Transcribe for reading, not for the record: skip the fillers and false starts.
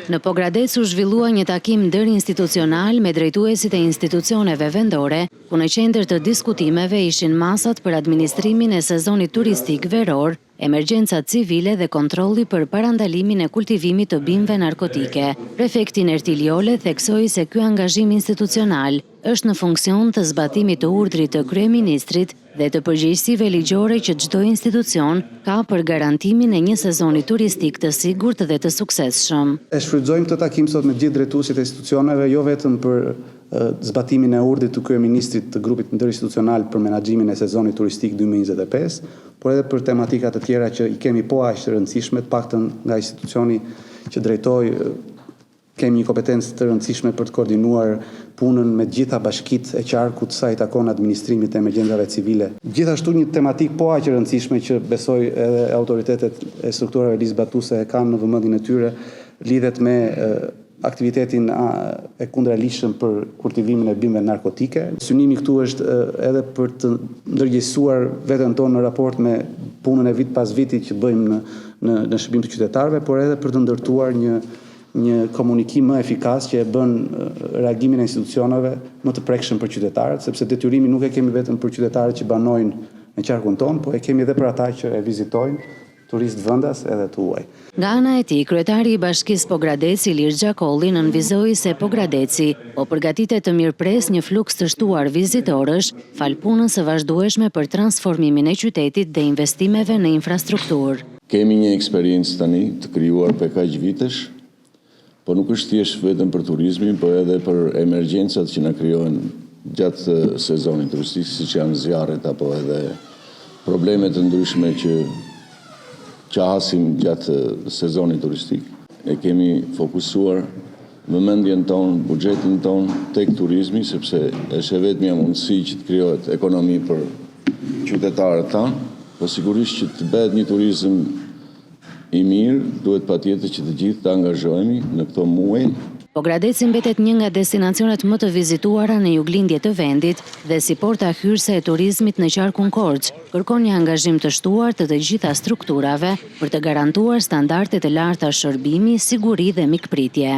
Në Pogradec u zhvillua një takim ndërinstitucional me drejtuesit e institucioneve vendore, ku në qendër të diskutimeve ishin masat për administrimin e sezonit turistik veror, emergjencat civile dhe kontrolli për parandalimin e kultivimit të bimëve narkotike. Prefekti Ertil Jole theksoi se ky angazhim institucional është në funksion të zbatimit të urdhrit të kryeministrit dhe të përgjegjësive ligjore që çdo institucion ka për garantimin e një sezoni turistik të sigurt dhe të suksesshëm. E shfrytëzojmë këtë takim sot me gjithë drejtuesit e institucioneve, jo vetëm për zbatimin e urdhrit të kryeministrit të grupit ndërinstitucional për menaxhimin e sezonit turistik 2025, por edhe për tematika të tjera që i kemi po aq të rëndësishme, të paktën nga institucioni që drejtoj kemi një kompetencë të rëndësishme për të koordinuar punën me gjitha bashkitë e qarkut sa i takon administrimit të emergjencave civile. Gjithashtu një tematik po aq e rëndësishme që besoj edhe autoritetet e strukturave ligjzbatuese e kanë në vëmendjen e tyre lidhet me aktivitetin e kundralishëm për kultivimin e bimëve narkotike. Synimi këtu është edhe për të ndërgjegjësuar veten tonë në raport me punën e vit pas viti që bëjmë në shërbim të qytetarëve, por edhe për të ndërtuar një komunikim më efikas që e bën reagimin e institucioneve më të prekshëm për qytetarët, sepse detyrimin nuk e kemi vetëm për qytetarët që banojnë në qarkun tonë, por e kemi edhe për ata që e vizitojnë, turistë vendas edhe të huaj. Nga ana e tij, kryetari i Bashkisë Pogradeci Ilir Xhakolli nënvizoi se Pogradeci po përgatitet të mirëpres një fluks të shtuar vizitorësh, fal punës së vazhdueshme për transformimin e qytetit dhe investimeve në infrastrukturë. Kemi një eksperiencë tani të krijuar për kaq vitesh, po nuk është thjesht vetëm për turizmin, por edhe për emergjencat që na krijohen gjatë sezonit turistik, siç janë zjarret apo edhe problemet të ndryshme që hasim gjatë sezonit turistik. Ne kemi fokusuar vëmendjen tonë, buxhetin tonë tek turizmi, sepse është vetmja mundësi që të krijohet ekonomi për qytetarët tanë, po sigurisht që të bëhet një turizëm i mirë, duhet patjetër që të gjithë të angazhohemi në këto muaj. Pogradeci mbetet një nga destinacionet më të vizituara në juglindje të vendit dhe si porta hyrëse e turizmit në qarkun Korç, kërkon një angazhim të shtuar të gjitha strukturave për të garantuar standarde të larta shërbimi, siguri dhe mikpritje.